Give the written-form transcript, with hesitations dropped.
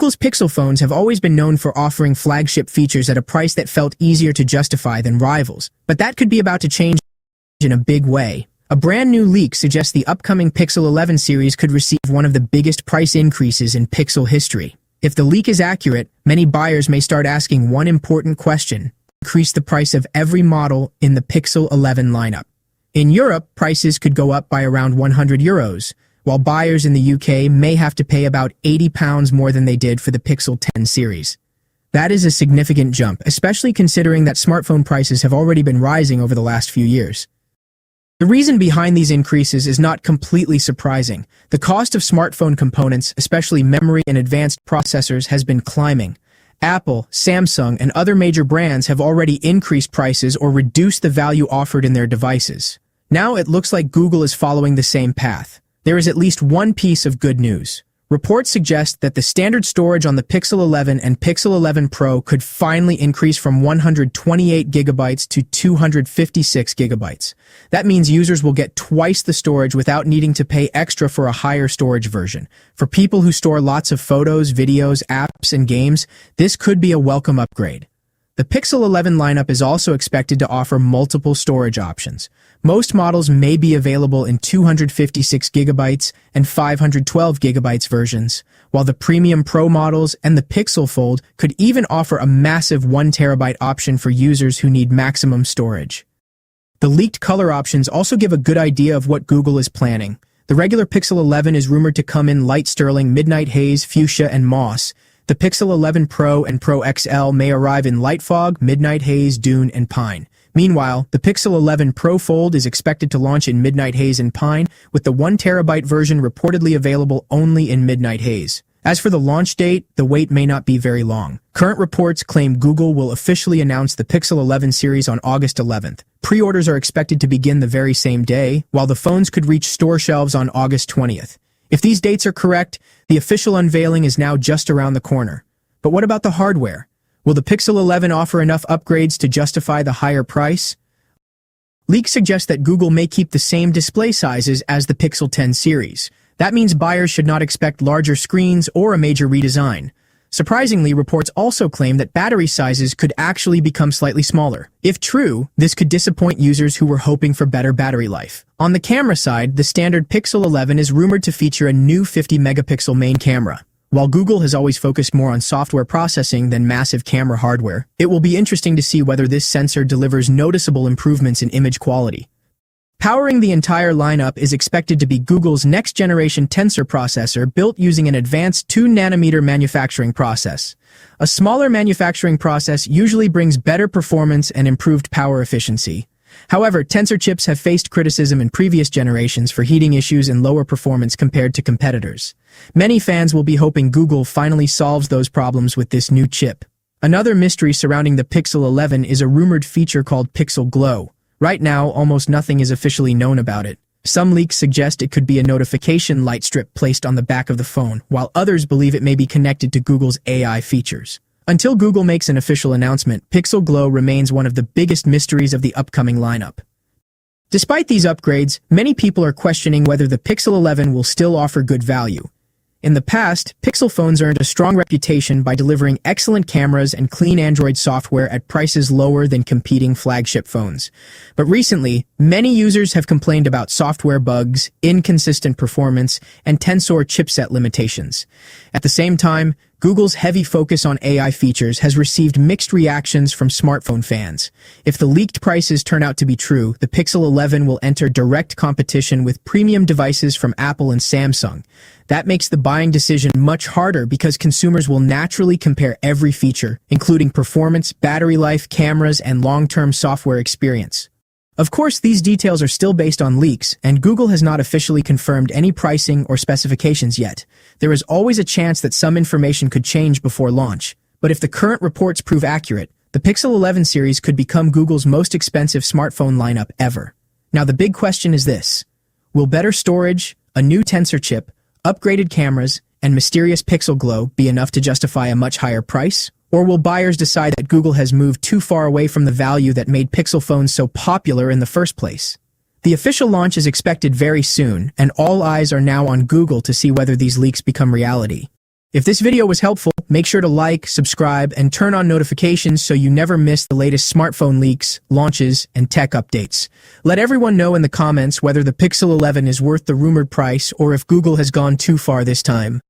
Google's Pixel phones have always been known for offering flagship features at a price that felt easier to justify than rivals, but that could be about to change in a big way. A brand new leak suggests the upcoming Pixel 11 series could receive one of the biggest price increases in Pixel history. If the leak is accurate, many buyers may start asking one important question: increase the price of every model in the Pixel 11 lineup. In Europe, prices could go up by around €100, while buyers in the UK may have to pay about £80 more than they did for the Pixel 10 series. That is a significant jump, especially considering that smartphone prices have already been rising over the last few years. The reason behind these increases is not completely surprising. The cost of smartphone components, especially memory and advanced processors, has been climbing. Apple, Samsung, and other major brands have already increased prices or reduced the value offered in their devices. Now it looks like Google is following the same path. There is at least one piece of good news. Reports suggest that the standard storage on the Pixel 11 and Pixel 11 Pro could finally increase from 128GB to 256GB. That means users will get twice the storage without needing to pay extra for a higher storage version. For people who store lots of photos, videos, apps, and games, this could be a welcome upgrade. The Pixel 11 lineup is also expected to offer multiple storage options. Most models may be available in 256GB and 512GB versions, while the Premium Pro models and the Pixel Fold could even offer a massive 1TB option for users who need maximum storage. The leaked color options also give a good idea of what Google is planning. The regular Pixel 11 is rumored to come in light sterling, midnight haze, fuchsia, and moss. The Pixel 11 Pro and Pro XL may arrive in light fog, midnight haze, dune, and pine. Meanwhile, the Pixel 11 Pro Fold is expected to launch in midnight haze and pine, with the 1TB version reportedly available only in midnight haze. As for the launch date, the wait may not be very long. Current reports claim Google will officially announce the Pixel 11 series on August 11th. Pre-orders are expected to begin the very same day, while the phones could reach store shelves on August 20th. If these dates are correct, the official unveiling is now just around the corner. But what about the hardware? Will the Pixel 11 offer enough upgrades to justify the higher price? Leaks suggest that Google may keep the same display sizes as the Pixel 10 series. That means buyers should not expect larger screens or a major redesign. Surprisingly, reports also claim that battery sizes could actually become slightly smaller. If true, this could disappoint users who were hoping for better battery life. On the camera side, the standard Pixel 11 is rumored to feature a new 50-megapixel main camera. While Google has always focused more on software processing than massive camera hardware, it will be interesting to see whether this sensor delivers noticeable improvements in image quality. Powering the entire lineup is expected to be Google's next-generation Tensor processor built using an advanced 2nm manufacturing process. A smaller manufacturing process usually brings better performance and improved power efficiency. However, Tensor chips have faced criticism in previous generations for heating issues and lower performance compared to competitors. Many fans will be hoping Google finally solves those problems with this new chip. Another mystery surrounding the Pixel 11 is a rumored feature called Pixel Glow. Right now, almost nothing is officially known about it. Some leaks suggest it could be a notification light strip placed on the back of the phone, while others believe it may be connected to Google's AI features. Until Google makes an official announcement, Pixel Glow remains one of the biggest mysteries of the upcoming lineup. Despite these upgrades, many people are questioning whether the Pixel 11 will still offer good value. In the past, Pixel phones earned a strong reputation by delivering excellent cameras and clean Android software at prices lower than competing flagship phones. But recently, many users have complained about software bugs, inconsistent performance, and Tensor chipset limitations. At the same time, Google's heavy focus on AI features has received mixed reactions from smartphone fans. If the leaked prices turn out to be true, the Pixel 11 will enter direct competition with premium devices from Apple and Samsung. That makes the buying decision much harder because consumers will naturally compare every feature, including performance, battery life, cameras, and long-term software experience. Of course, these details are still based on leaks, and Google has not officially confirmed any pricing or specifications yet. There is always a chance that some information could change before launch. But if the current reports prove accurate, the Pixel 11 series could become Google's most expensive smartphone lineup ever. Now the big question is this: will better storage, a new Tensor chip, upgraded cameras, and mysterious Pixel Glow be enough to justify a much higher price? Or will buyers decide that Google has moved too far away from the value that made Pixel phones so popular in the first place? The official launch is expected very soon, and all eyes are now on Google to see whether these leaks become reality. If this video was helpful, make sure to like, subscribe, and turn on notifications so you never miss the latest smartphone leaks, launches, and tech updates. Let everyone know in the comments whether the Pixel 11 is worth the rumored price or if Google has gone too far this time.